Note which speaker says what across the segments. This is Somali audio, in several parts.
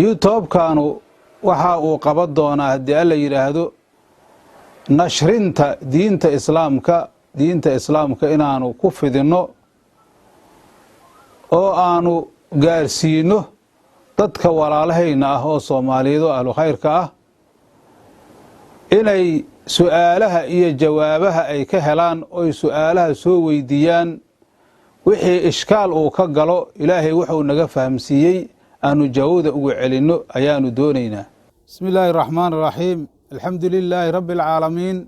Speaker 1: youtube-kaanu waxa uu qaban doonaa haddii alla yidhaahdo nashrinta diinta islaamka inaanu ku fidinno oo aanu gaarsiino dadka walaalahayna ah oo Soomaaliyeed oo ahlu khayrka ah inay su'aalaha iyo jawaabaha ay ka helaan oo su'aalaha soo weydiiyaan wixii ishkaal uu ka galo ilaahay wuxuu naga fahamsiiyay aanu jawaabta ugu celinno ayaanu doonaynaa bismillaahir rahmaanir rahiim alxamdulillaahi rabbil caalamiin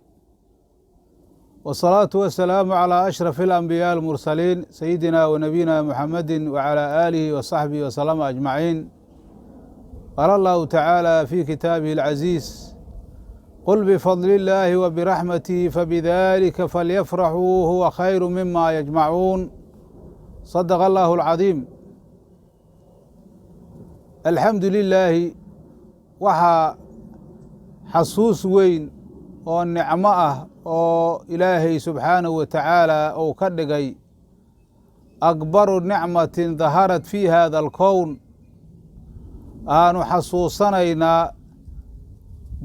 Speaker 1: والصلاة والسلام على أشرف الأنبياء المرسلين سيدنا ونبينا محمد وعلى آله وصحبه وسلم أجمعين. قال الله تعالى في كتابه العزيز قل بفضل الله وبرحمته فبذلك فليفرحوا هو خير مما يجمعون. صدق الله العظيم. الحمد لله وحا حسوس وين والنعمة oo ilaahay subxaanahu wa tacaala uu ka dhigay akbaru nicmatin daharat fii hada alkown aanu xasuusanaynaa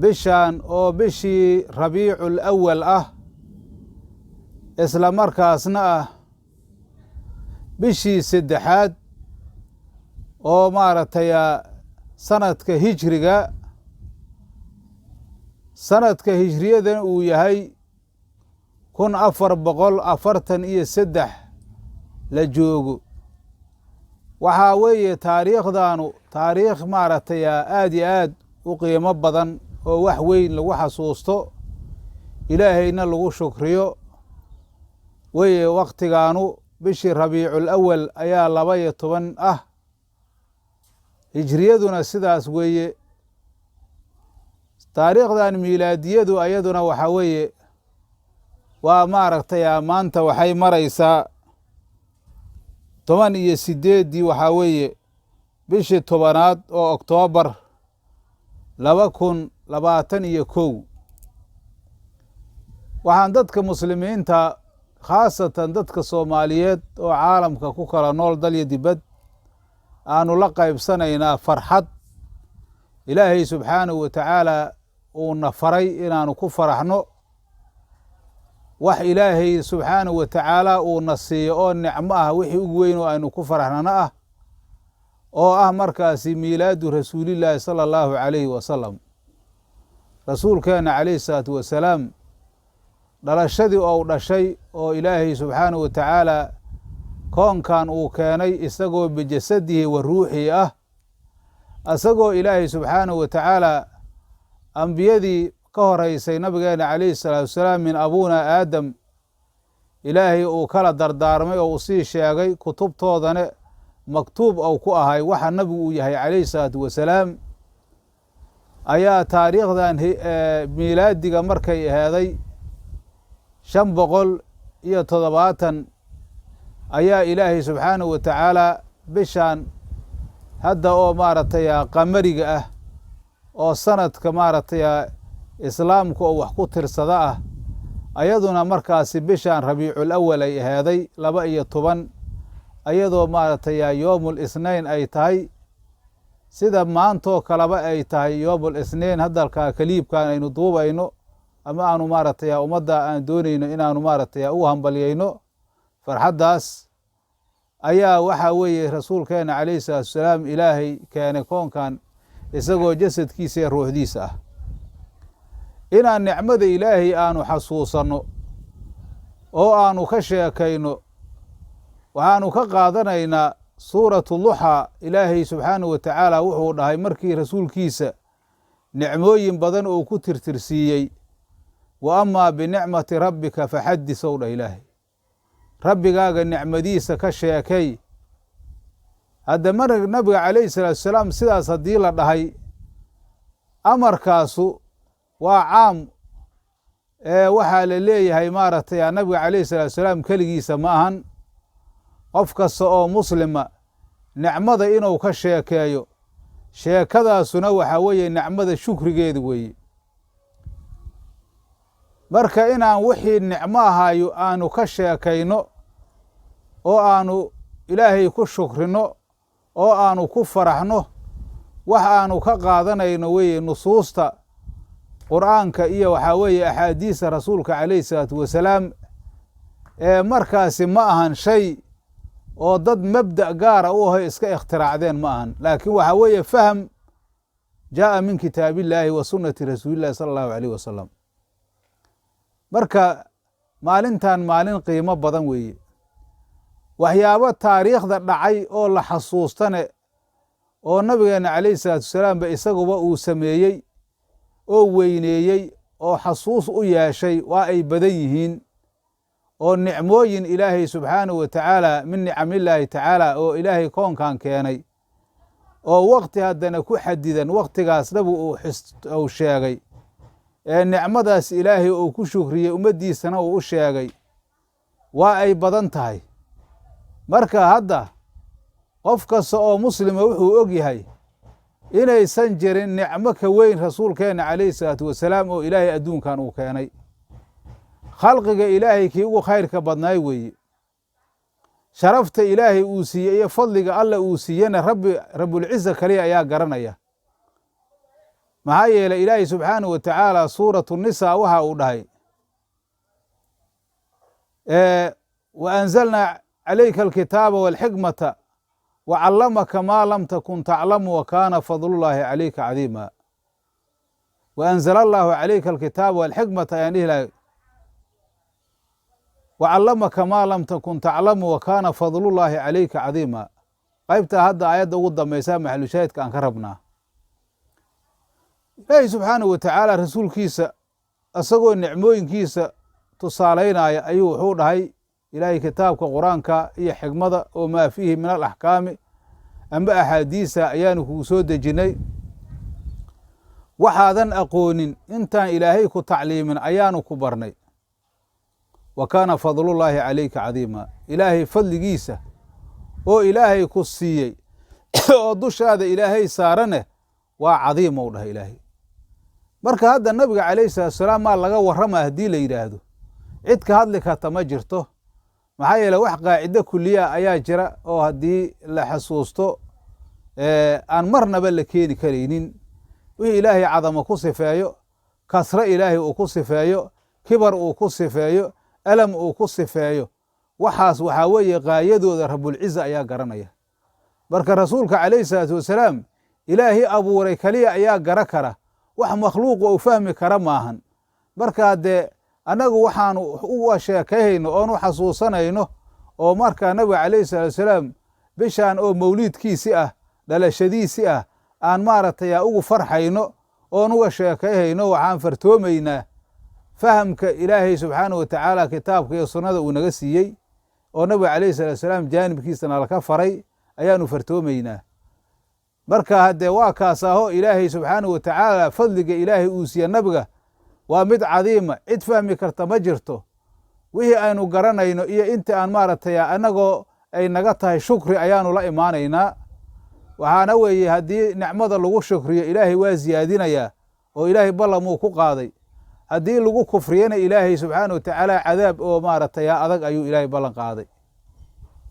Speaker 1: bishaan oo bishii rabiicul awal ah isla markaasna ah bishii saddexaad oo maaragtay sanadka hijriyadana uu yahay 1443 la joogo waxaa weeye taariikhdaanu taariikh maaragtay aad iyo aad u qiimo badan oo wax weyn lagu xasuusto ilaahayna lagu shukriyo weeye waqtigaanu bishii rabiicul awal ayaa 12 ah hijriyaduna sidaas weeye taariikhdan miilaadiyadu ayaduna waxaa weeye waa maaragtay maanta waxay maraysaa 18 waxaa weeye bishii 10aad oo Oktoobar 2021 waxaan dadka muslimiinta khaasatan dadka Soomaaliyeed oo caalamka ku kala nool dal iyo dibad aanu la qaybsanaynaa farxad ilaahay subxaanahu wa tacaala uu na faray inaanu ku faraxno wax ilaahay subxaanahu wa tacaala uu na siiyo oo nicmo ah wixii ugu weyn oo aynu ku faraxnana ah oo ah markaasi miilaadu rasuulillaahi sala allahu calayhi wasalam rasuulkeena calayhi salaatu wasalaam dhalashadii ou dhashay oo ilaahay subxaanahu wa tacaala koonkan uu keenay isagoo bijasadihi wa ruuxii ah isagoo ilaahay subxaanahu wa tacaala ambiyadii ka horeysay nabigeena calayhi salaatu wasalaam min abuuna aadam ilaahay uu kala dardaarmay oo uu sii sheegay kutubtoodana maktuub ou ku ahay waxa nabigu uu yahay calayhi salaatu wasalaam ayaa taariikhdan miilaadiga markay aheeday 570 ayaa ilaahay subxaanahu wa tacaala bishaan hadda oo maaragtay qamariga ah oo sanadka maaragtay islaamku oo wax ku tirsada ah ayaduna markaasi bishaan rabiicul awal ay aheeday 12 ayadoo maaragtay yoomul isnayn ay tahay sida maantoo kaleba ay tahay yoomul isnayn hadalka kaliibkan aynu duubayno ama aanu maaragtay ummadda aan doonayno inaanu maaragtay u hambaliyeyno farxaddaas ayaa waxaa weeye rasuulkeena calayhi salaatu wasalaam ilaahay keenay koonkan isagoo jasadkiisa iyo ruuxdiisa ah inaan nicmada ilaahay aanu xasuusanno oo aanu ka sheekayno waxaanu ka qaadanaynaa suuratu duxaa ilaahay subxaanahu wa tacaala wuxuu dhahay markii rasuulkiisa nicmooyin badan uu ku tirtirsiiyey wa amaa binicmati rabbika faxaddis ow dhah ilaahay rabbigaaga nicmadiisa ka sheekay hadda mar nabiga calayhi salaatu wasalaam sidaas haddii la dhahay amarkaasu waa caam waxaa la leeyahay maaragtay nabiga calayhi salaatu wasalaam keligiisa ma ahan qof kasta oo muslima nicmada inuu ka sheekeeyo sheekadaasuna waxaa weeye nicmada shukrigeeda weeye marka inaan wixii nicmo ahaayo aanu ka sheekayno oo aanu ilaahay ku shukrino oo aanu ku faraxno wax aanu ka qaadanayno weeye nusuusta qur'aanka iyo waxaa weeye axaadiista rasuulka calayhi salaatu wasalaam markaasi ma ahan shay oo dad mabda' gaara u aho iska ikhtiraacdeen ma ahan laakiin waxaa weeye faham jaa'a min kitaabillaahi wa sunnati rasuulillahi sala allahu alayh wasalam. marka maalintan maalin qiimo badan weeye. waxyaabo taariikhda dhacay oo la xasuustane oo nabigeena calayhi salaatu wasalaam ba isaguba uu sameeyey oo weyneeyey oo xasuus u yeeshay waa ay badan yihiin oo nicmooyin ilaahay subxaanahu wa tacaala min nicamillaahi tacaala oo ilaahay koonkan keenay oo waqti haddana ku xadidan waqtigaas nabigu uu sheegay nicmadaas ilaahay uu ku shukriyey ummaddiisana uu u sheegay waa ay badan tahay. marka hadda qof kasta oo muslima wuxuu og yahay inaysan jirin nicmo ka weyn rasuulkeenna calayhi salaatu wasalaam oo ilaahay adduunkan uu keenay. khalqiga ilaahay kii ugu khayrka badnaay weeye. sharafta ilaahay uu siiyey iyo fadliga alla uu siiyena rabbulciza kaliya ayaa garanaya. maxaa yeelay ilaahay subxaanahu wa tacaala suuratu nisaa waxa uu dhahay wa anzalnaa calayka alkitaaba waalxikmata wacallamaka maa lam takun taclamu wa kaana fadlullaahi calayka cadiima. wa anzala allaahu calayka alkitaaba waalxikmata ayaan dhihi lahay wacallamaka maa lam takun taclamu wa kaana fadlullaahi calayka cadiima. qaybtaa hadda aayadda ugu dambaysaa maxalushaahidka aan ka rabnaa. ilaahi subxaanahu wa tacaala rasuulkiisa isagoo nicmooyinkiisa tusaalaynaya ayuu wuxuu dhahay ilaahay kitaabka qur-aanka iyo xikmada oo maa fiihi min alaxkaami amba axaadiisa ayaanu kugu soo dejinnay. waxaadan aqoonin intaan ilaahay ku tacliimin ayaanu ku barnay. wa kaana fadlullaahi calayka cadiima. ilaahay fadligiisa oo ilaahay ku siiyey oo dushaada ilaahay saaraneh waa cadiimow dhahay ilaahay. marka hadda nabiga calayhi salaatu wasalaam maa laga warrama haddii la yidhaahdo cid ka hadli karta ma jirto. maxaa yeele wax qaacido kuliya ayaa jira oo haddii la xasuusto aan marnaba la keeni karaynin. wixii ilaahay cadamo ku sifeeyo, kasro ilaahay uu ku sifeeyo, kibar uu ku sifeeyo, alam uu ku sifeeyo, waxaas waxaa weeye qaayadooda rabbulciza ayaa garanaya. marka rasuulka calayhi salaatu wasalaam ilaahay abuuray kaliya ayaa gara kara, wax makhluuqa uu fahmi kara maahan. markaa dee annagu waxaanu u sheekayhayno oon u xasuusanayno oo markaa nabiga calayhi salaatu wasalaam bishaan oo mawliidkiisi ah dhalashadiisi ah aan maaragtay ugu farxayno oon uga sheekayhayno waxaan fartoomaynaa fahamka ilaahay subxaanahu wa tacaala kitaabka iyo sunnada uu naga siiyey oo nabiga calayhi salaatu wasalaam jaanibkiisana laka faray ayaanu fartoomaynaa. marka haddee waa kaas aho ilaahay subxaanahu wa tacaala fadliga ilaahay uu siiye nabiga waa mid cadiima, cid fahmi karta ma jirto. wixii aynu garanayno iyo intii aan maaragtay annagoo ay naga tahay shukri ayaanu la imaanaynaa. waxaana weeye haddii nicmada lagu shukriyo ilaahay waa siyaadinayaa oo ilaahay ballamuu ku qaaday. haddii lagu kufriyana ilaahay subxaanahu wa tacaala cadaab oo maaragtay adag ayuu ilaahay ballan qaaday.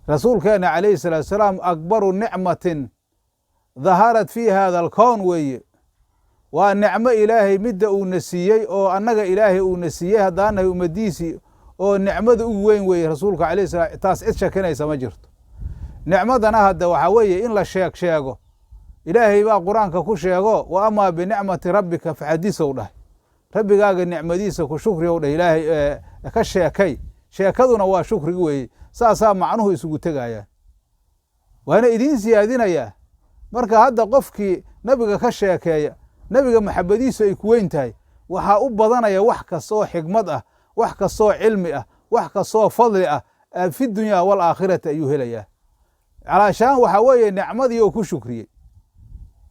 Speaker 1: rasuulkeenna calayhi salaatu wasalaam akbaru nicmatin daharat fii hada alkown weeye. waa nicmo ilaahay midda uuna siiyey oo annaga ilaahay uuna siiyey haddaanahay ummaddiisii oo nicmada ugu weyn weeye rasuulka calayhi salaam. taas cid shakinaysa ma jirto. nicmadana hadda waxaa weeye in la sheego. ilaahay baa qur-aanka ku sheego wa amaa binicmati rabbika faxadisow dhahay. rabbigaaga nicmadiisa ku shukriyow dhah ilaahay ka sheekay. sheekaduna waa shukriga weeye. saasaa macnuhu isugu tegayaan. waana idiin siyaadinayaa. marka hadda qofkii nabiga ka sheekeeya, nabiga maxabadiisu ay ku weyn tahay, waxaa u badanaya wax kastoo xikmad ah, wax kastoo cilmi ah, wax kastoo fadli ah fi dunyaa waalaakhirati ayuu helayaa. calaashaan waxaa weeye nicmadii oo ku shukriyey.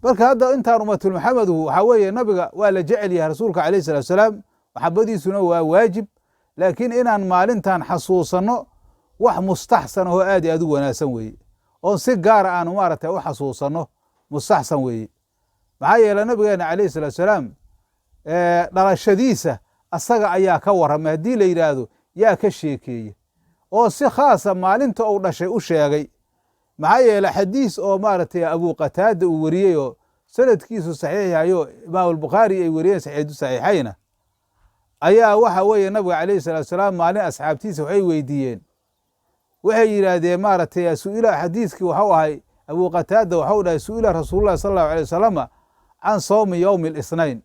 Speaker 1: marka hadda intaan ummatul maxamedu waxaa weeye nabiga waa la jecel yahay rasuulka calayhi salatu wasalaam, maxabadiisuna waa waajib. laakiin inaan maalintan xasuusanno wax mustaxsan oo aad iyo aad u wanaagsan weeye, oon si gaara aanu maaragtay u xasuusanno mustaxsan weeye. maxaa yeele nabigeena calayhi salatu wasalaam dhalashadiisa asaga ayaa ka warramay. haddii la yidhaahdo yaa ka sheekeeye oo si khaasa maalinta uu dhashay u sheegay. maxaa yeele xadiis oo maaragtay abu qataada uu wariyey oo sanadkiisu saxiix yahayo imaam albukhaari ay weriyeen saxiixayna ayaa waxa weeye nabiga calayhi salatu wasalaam maalin asxaabtiisa waxay weydiiyeen, waxay yidhaahdeen maaragtay su-ila xadiiskii waxau ahay abu qataada waxau dhahay su-ila rasuulullahi sala allahu alay wasalama can sawmi yowmi alisnayn,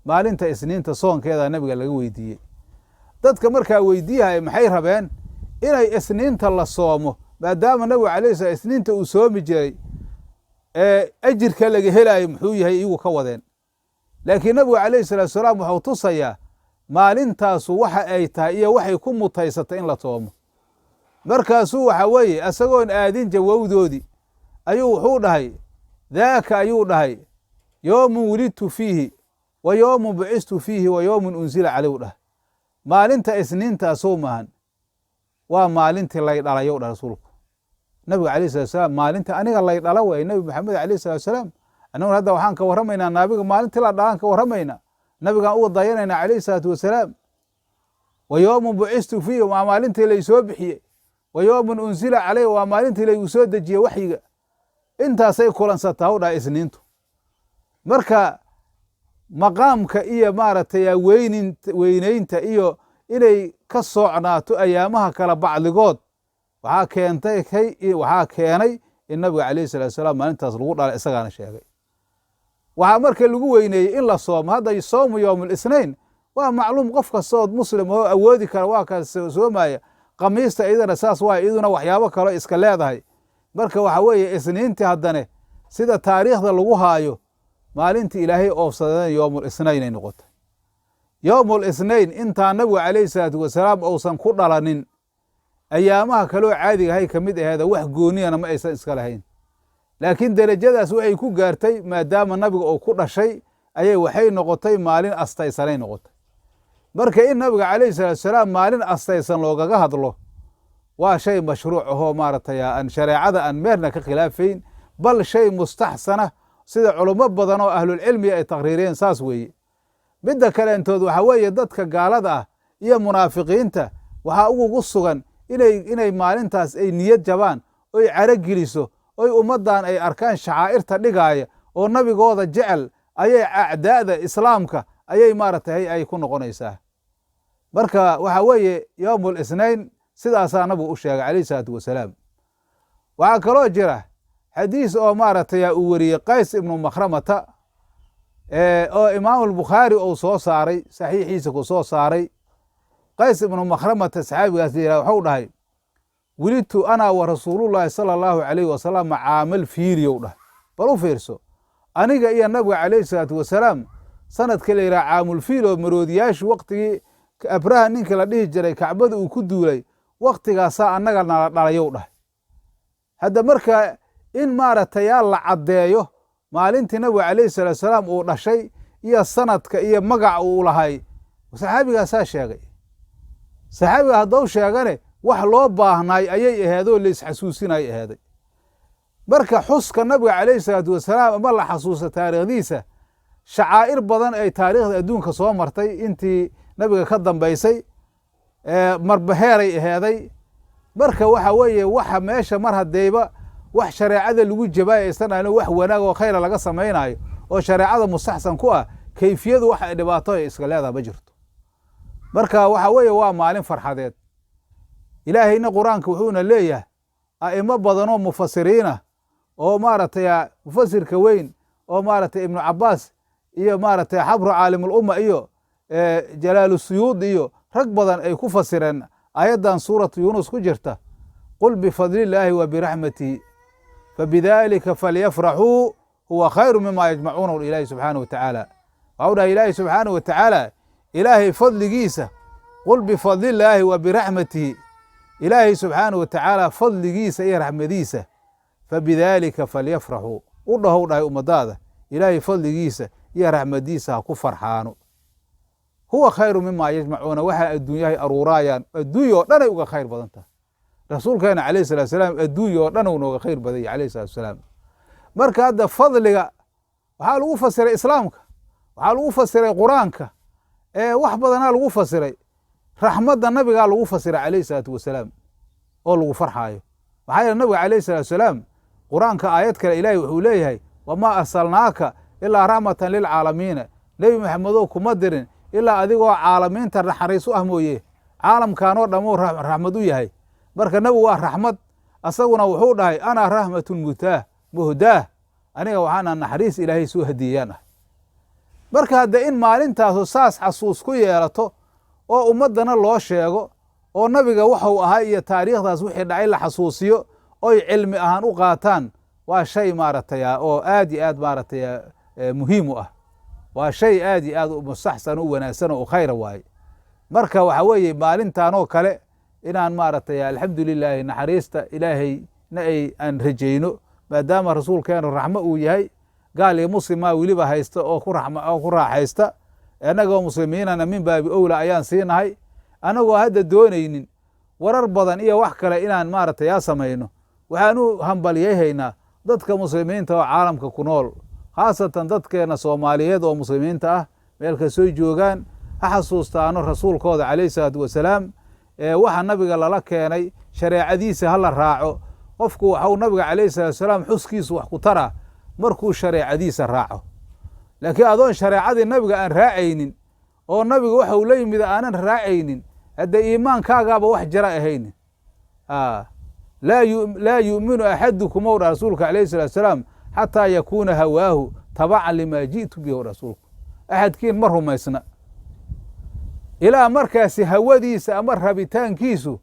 Speaker 1: maalinta isniinta soonkeeda nabiga laga weydiiyey. dadka markaa weydiiyahay maxay rabeen inay isniinta la soomo, maadaama nabigu calayhi salam isniinta uu soomi jiray ajirka laga helaayo muxuu yahay iyagu ka wadeen. laakiin nabigu calayhi salatu wasalaam waxau tusayaa maalintaasu waxa ay tahay iyo waxay ku mutaysatay in la soomo. markaasuu waxa weeye isagoon aadin jawowdoodii ayuu wuxuu dhahay, daaka ayuu dhahay yoomun wulidtu fiihi wa yoomun bucistu fiihi wa yoomun unsila caleyh dhahay, maalinta isniintaasou maahan, waa maalintii lay dhalayow dhah rasuulku nabiga calayhi salatu wasalaam, maalinta aniga lay dhala way nabi maxamed calayhi salatu wasalaam. annaguna hadda waxaan ka warramaynaa nabiga maalintii la dhalaan ka warramaynaa, nabigaan uga dayanaynaa calayhi salaatu wasalaam. wa yoomun bucistu fiihi waa maalintii laysoo bixiyey, wa yoomun unsila caleyh waa maalintii laygu soo dejiyey waxyiga. intaasay kulansataa u dhaha isniintu. marka maqaamka iyo maaragtay weynaynta iyo inay ka soocnaato ayaamaha kala bacdigood waxaa keenay in nabiga calayhi salatu wasalaam maalintaas lagu dhalay, isagaana sheegay. waxaa marka lagu weyneeyey in la soomo. hadda soomu yowm lisnayn waa macluum, qof kastood muslim oo awoodi kara waa ka soomaya. khamiista iyadana saas waa, iyaduna waxyaabo kaloo iska leedahay. marka waxa weeye isniintii haddane sida taariikhda lagu haayo maalintii ilaahay oofsadeen yowmulisnayn ay noqotay. yowmulisnayn intaa nabigu calayhi salaatu wasalaam uusan ku dhalanin ayaamaha kaloo caadiga ahay ka mid aheeda wax gooniyana ma aysan iska lahayn. laakiin derajadaas waxay ku gaartay maadaama nabiga uu ku dhashay ayay waxay noqotay maalin astaysanay noqotay. marka in nabiga calayhi salatu wasalaam maalin astaysan loogaga hadlo waa shay mashruuc ahoo maaragtay aan shareecada aan meerna ka khilaafayn, bal shay mustaxsana sida culummo badan oo ahlulcilmiga ay taqriiriyeen saas weeye. midda kaleentood waxaa weeye dadka gaalada ah iyo munaafiqiinta waxaa ugugu sugan inay maalintaas ay niyad jabaan oy caro geliso oy ummaddan ay arkaan shacaa'irta dhigaaya oo nabigooda jecel ayay acdaa'da islaamka ayay maaragtay ay ku noqonaysaa. marka waxaa weeye yowmul isnayn sidaasaa nabigu u sheegay calayhi salaatu wasalaam. waxaa kaloo jira xadiis oo maaragtay uu weriyey qays ibnu makhramata oo imaamulbukhaari uu soo saaray saxiixiisa ku soo saaray. qays ibnu makhramata saxaabigaas la yihah waxau dhahay, welidtu ana wa rasuulullahi sala allahu calayhi wasalam caamal fiiliyow dhahay. bal u fiirso, aniga iyo nabiga calayhi salaatu wasalaam sanadka la yidhaha caamulfiil oo maroodiyaashu waktigii abraha ninka la dhihi jiray kacbada uu ku duulay waktigaasaa annaga nala dhalayow dhahay. hadda marka in maaragtay yaa la caddeeyo maalintii nabiga calayhi salatu wasalaam uu dhashay iyo sanadka iyo magac uu lahay, saxaabigaasaa sheegay. saxaabiga haddou sheegane wax loo baahnaay ayay aheedoo laisxasuusinay aheeday. marka xuska nabiga calayhi salaatu wasalaam ama la xasuusta taariikhdiisa, shacaa'ir badan ay taariikhda adduunka soo martay intii nabiga ka dambaysay, marbaheeray aheeday. marka waxa weeye waxa meesha mar haddayba wax shareecada lagu jabaaya aysan ahayn, wax wanaag oo khayra laga samaynayo oo shareecada mustaxsan ku ah, kayfiyadu wax ay dhibaato ay iska leedaha ma jirto. marka waxa weeye waa maalin farxadeed. ilaahayna qur-aanka wuxuuna leeyahay a'imo badanoo mufasiriinah oo maaragtay mufasirka weyn oo maaragtay ibnu cabaas iyo maaragtay xabru caalimulumma iyo jalaalusuyuudi iyo rag badan ay ku fasireen aayaddan suuratu yuunus ku jirta, qul bifadlillaahi wa biraxmatihi fabidaalika falyafraxuu huwa khayru mima yajmacuuna ilaahi subxaanahu wa tacaala. waxau dhahay ilaahi subxaanahu wa tacaala, ilaahay fadligiisa, qul bifadlillaahi wa biraxmatihi, ilaahay subxaanahu wa tacaala fadligiisa iyo raxmadiisa, fabidaalika falyafraxuu u dhahow dhahay ummadaada ilaahay fadligiisa iyo raxmadiisa ha ku farxaano. huwa khayru mima yajmacuuna waxa adduunyahay aruuraayaan adduunya oo dhanay uga khayr badan tahay. rasuulkeena calayhi salatu wasalaam adduunya oo dhan uu nooga khayr badanyay calayhi salatu wasalaam. marka hadda fadliga waxaa lagu fasiray islaamka, waxaa lagu fasiray qur-aanka, wax badanaa lagu fasiray. raxmadda nabigaa lagu fasiray calayhi salaatu wasalaam oo lagu farxaayo. maxaa yeele nabiga calayhi salatu wasalaam qur-aanka aayad kale ilaahay wuxuu leeyahay, wamaa arsalnaaka ilaa raxmatan lilcaalamiina nebi maxamedow kuma dirin ilaa adigoo caalamiinta naxariis u ah mooye caalamkanoo dhammuu raxmad u yahay marka nebigu waa raxmad asaguna wuxuu dhahay anaa raxmatun muhdaah aniga waxaana naxariis ilaahay soo hadiyeyaan ah marka hadde in maalintaasu saas xasuus ku yeelato oo ummaddana loo sheego oo nabiga waxuu ahaa iyo taariikhdaas wixii dhacay la xasuusiyo oy cilmi ahaan u qaataan waa shay maaragtay oo aad iyo aad maaragtay muhiim u ah waa shay aad iyo aad mustaxsan u wanaagsan oo u khayra waaye marka waxa weeye maalintaanoo kale inaan maaragtay alxamdu lilaahi naxariista ilaahayna aan rajayno maadaama rasuulkeenu raxmo uu yahay gaal iyo muslimaa weliba haysta oo ku raaxaysta annagoo muslimiinana min baabi owla ayaan siinahay annagoo hadda doonaynin warar badan iyo wax kale inaan maaragtay yaa samayno waxaan u hambalyayhaynaa dadka muslimiinta oo caalamka ku nool khaasatan dadkeena soomaaliyeed oo muslimiinta ah meel kastoo joogaan ha xasuustaano rasuulkooda calayhi salaatu wasalaam waxa nabiga lala keenay shareecadiisa ha la raaco qofku waxau nabiga calayhi salatu wasalaam xuskiisu wax ku taraa markuu shareecadiisa raaco laakiin adoon shareecadii nabiga aan raacaynin oo nabiga waxa uu la yimid aanan raacaynin hadda iimaankaagaaba wax jara ahaynin laa yu'minu axadukum ow dha rasuulka calayhi salatu wasalaam xataa yakuuna hawaahu tabacan limaa ji'tu bihi rasuulku axadkiin ma rumaysna ilaa markaasi hawadiisa ama rabitaankiisu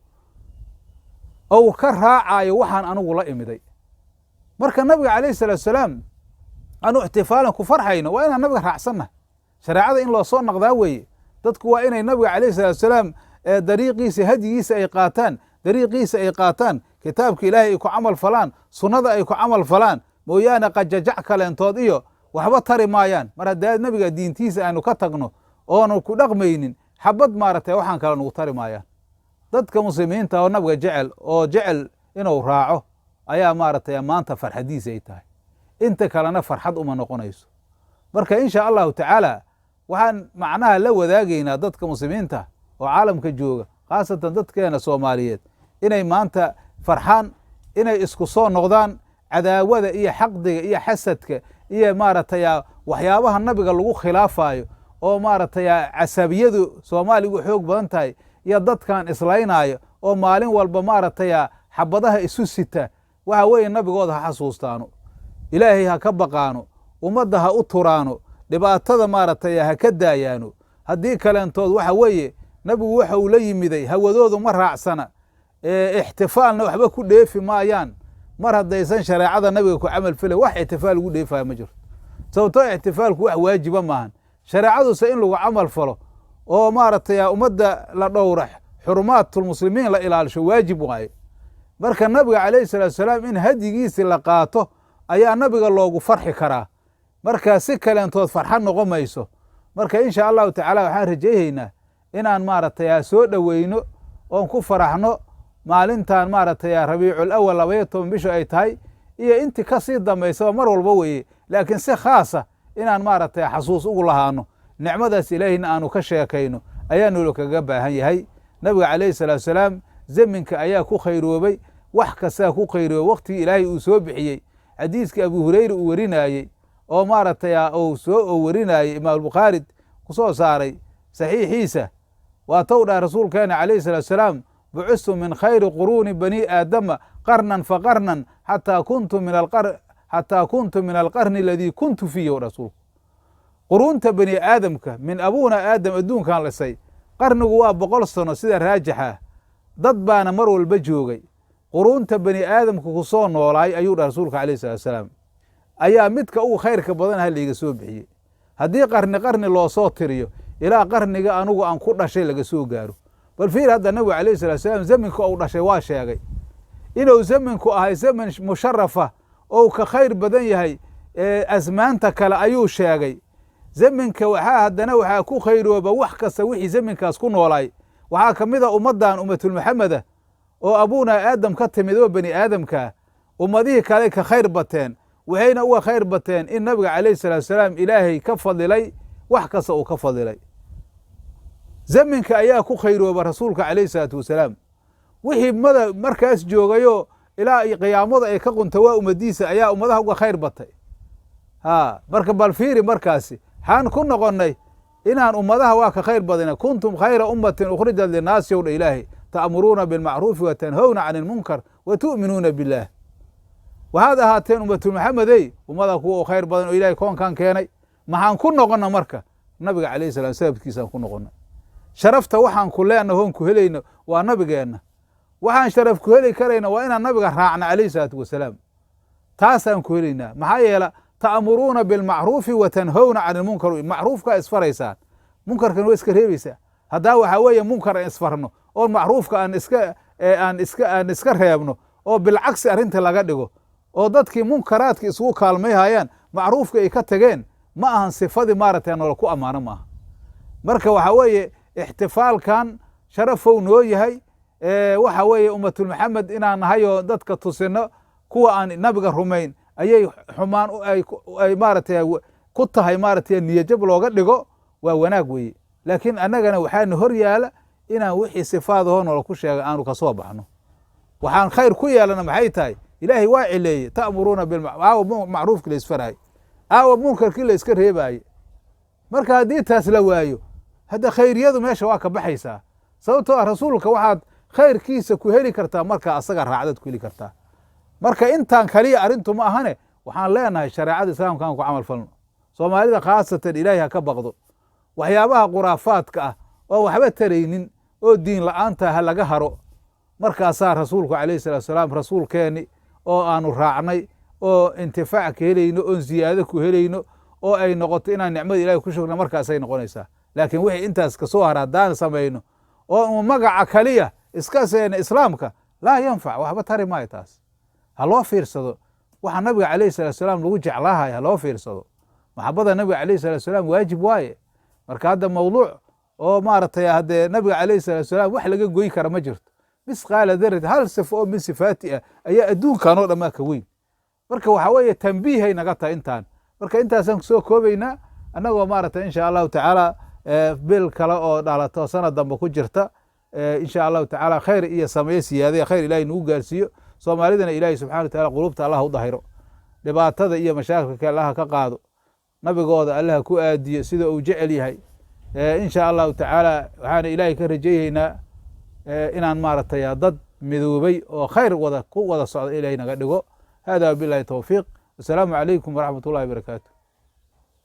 Speaker 1: ou ka raacayo waxaan anigu la imiday marka nabiga calayhi salatu wasalaam anu ixtifaalan ku farxayno waa inaan nabiga raacsannahay shareecada in loo soo naqdaa weeye dadku waa inay nabiga calayhi salatu wasalaam dariiqiisa hadyigiisa ay qaataan kitaabka ilaahay ay ku camal falaan sunnada ay ku camal falaan mooyaane qajajac kaleentood iyo waxba tari maayaan mar haddaad nabiga diintiisa aanu ka tagno oonu ku dhaqmaynin xabad maaragtay waxaan kale nugu tari maayaan dadka muslimiinta oo nabiga jecel inuu raaco ayaa maaragtay maanta farxadiisa ay tahay inta kalena farxad uma noqonayso marka in sha allahu tacaala waxaan macnaha la wadaagaynaa dadka muslimiinta oo caalamka jooga khaasatan dadkeena soomaaliyeed inay maanta farxaan inay isku soo noqdaan cadaawada iyo xaqdiga iyo xasadka iyo maaragtay waxyaabaha nabiga lagu khilaafayo oo maaragtay casabiyadu soomaaligu xoog badan tahay iyo dadkan islaynaayo oo maalin walba maaragtay xabadaha isu sita waxa weeye nabigooda ha xasuustaano ilaahay ha ka baqaano ummadda ha u turaano dhibaatada maaragtay ha ka daayaano haddii kaleentood waxa weeye nabigu waxa uu la yimiday hawadoodu ma raacsana ixtifaalna waxba ku dheefi maayaan mar haddaysan shareecada nabiga ku camal filay wax ixtifaal ugu dheefaya ma jirto sababtoo ixtifaalku wax waajiba maahan shareecaduse in lagu camal falo oo maaragtay ummadda la dhowra xurumaatulmuslimiin la ilaalisho waajib waaye marka nabiga calayhi salatu wasalaam in hadyigiisi la qaato ayaa nabiga loogu farxi karaa marka si kaleentood farxad noqon mayso marka in sha allahu tacaala waxaan rajayhaynaa inaan maaragtay soo dhoweyno oon ku faraxno maalintan maaragtay rabiicul awal 12 bishu ay tahay iyo intii ka sii dambaysaba mar walba weeye laakiin si khaasa inaan maaragtay xasuus ugu lahaano nicmadaas ilaahayna aanu ka sheekayno ayaanu kaga baahan yahay nabiga calayhi salaatu wasalaam zaminka ayaa ku khayroobay wax kastaa ku khayroobay waqtigii ilaahay uu soo bixiyey xadiiskii abu hurayra uu warinaayey oo maaragtay oo warinaayey imaam albukhaari ku soo saaray saxiixiisa waa tow dhaha rasuulkeena calayhi salaatu wasalaam bucistu min khayri quruuni bani aadama qarnan faqarnan xataa kuntu min alqarni aladii kuntu fiihi rasuulku quruunta bani aadamka min abuuna aadam adduunkan lisay qarnigu waa 100 sano sida raajixa dad baana mar walba joogay quruunta bani aadamka ku soo noolaay ayuu dhaha rasuulka calayhi salatu wasalaam ayaa midka ugu khayrka badan ha layga soo bixiyey haddii qarni loo soo tiriyo ilaa qarniga anugu aan ku dhashay laga soo gaaro bal fiir hadda nabigu calayhi salatu wasalaam zaminka uu dhashay waa sheegay inuu zaminku ahay zaman musharafa oo ka khayr badan yahay asmaanta kale ayuu sheegay zaminka waxaa ku khayrooba wax kasta wixii zaminkaas ku noolaay waxaa ka mid a ummaddan ummatulmuxameda oo abuuna aadam ka timid oo bani aadamkaa ummadihii kale ka khayr bateen waxayna uga khayr bateen in nabiga calayhi salatu wasalaam ilaahay ka fadilay wax kasta uu ka fadilay zaminka ayaa ku khayrooba rasuulka calayhi salaatu wasalaam wixii markaas joogayoo ilaa qiyaamada ay ka qunta waa ummadiisa ayaa ummadaha uga khayr batay marka bal fiiri markaasi waxaan ku noqonnay inaan ummadaha waa ka khayr badina kuntum khayra ummatin ukhrijat linnaasi yow dha ilaahay ta'muruuna bilmacruufi wa tanhowna cani ilmunkar wa tu'minuuna billaah waxaad ahaateen ummatu maxamedey ummada kuwa u khayr badan oo ilahay koonkan keenay maxaan ku noqonna marka nabiga calayhi salam sababkiisaan ku noqonna sharafta waxaan ku leenna hoon ku helayno waa nabigeenna waxaan sharaf ku heli karayna waa inaan nabiga raacna calayhi salaatu wasalaam taasaan ku helaynaa maxaa yeela ta'muruuna bilmacruufi wa tanhowna cani ilmunkar macruufkaa isfaraysaan munkarkan waa iska reebaysaa haddaa waxaa weeye munkar aan isfarno oo macruufka aan iska reebno oo bilcagsi arrinta laga dhigo oo dadkii munkaraadka isugu kaalmayhayaan macruufka ay ka tageen ma ahan sifadii maaragtay noola ku ammaano maaha marka waxaa weeye ixtifaalkan sharafow noo yahay waxa weeye ummatulmaxamed inaan nahay oo dadka tusino kuwa aan nabiga rumayn ayay xumaan ay maaragtay ku tahay maaragtay niyajab looga dhigo waa wanaag weeye laakiin annagana waxaana hor yaala inaan wixii sifaadahoo noola ku sheegay aanu ka soo baxno waxaan khayr ku yeelana maxay tahay ilaahay waa cileeye ta'muruuna aawa macruufkii la isfarahay aawa munkarkii la iska reebaaye marka haddii taas la waayo hadda khayriyadu meesha waa ka baxaysaa sababtoo ah rasuulka waxaad khayrkiisa ku heli kartaa markaa asaga raacdad ku heli kartaa marka intaan kaliya arrintu ma ahane waxaan leenahay shareecada islaamka aan ku camal falno soomaalida khaasatan ilaahay ha ka baqdo waxyaabaha khuraafaadka ah oo waxba taraynin oo diin la'aanta ha laga haro markaasaa rasuulku calayhi salatu wasalaam rasuulkeenni oo aanu raacnay oo intifaac ka helayno oon ziyaado ku helayno oo ay noqoto inaan nicmada ilahay ku shugna markaasay noqonaysaa laakiin wixii intaas ka soo hara haddaan samayno oo magaca kaliya iska seena islaamka laa yanfac waxba tari maayo taas ha loo fiirsado waxa nabiga calayhi salatu wasalaam lagu jeclaahay ha loo fiirsado maxabada nabiga calayhi salatu wasalaam waajib waaye marka hadda mawduuc oo maaragtay haddee nabiga calayhi salatu wasalaam wax laga goyn kara ma jirto misqaala darati hal sifo oo min sifaati ah ayaa adduunkan oo dhammaa ka weyn marka waxaa weeye tambiihay naga tahay intaan marka intaasaan kusoo koobaynaa annagoo maaragtay insha allahu tacaala bil kale oo dhalato sanad dambe ku jirta insha allahu tacaala khayr iyo sameeye siyaadaya khayr ilahay nagu gaarsiiyo soomaalidana ilaahay subxana wa tacala qulubta allah u dahiro dhibaatada iyo mashaakilka allaha ka qaado nabigooda allaha ku aadiyo sida uu jecel yahay insha allahu tacaala waxaana ilaahay ka rajayhaynaa inaan maaragtay dad midoobay oo khayr ku wada socda ilahay naga dhigo hada wabilahi towfiiq wasalaamu calaykum waraxmat ullahi wabarakaatu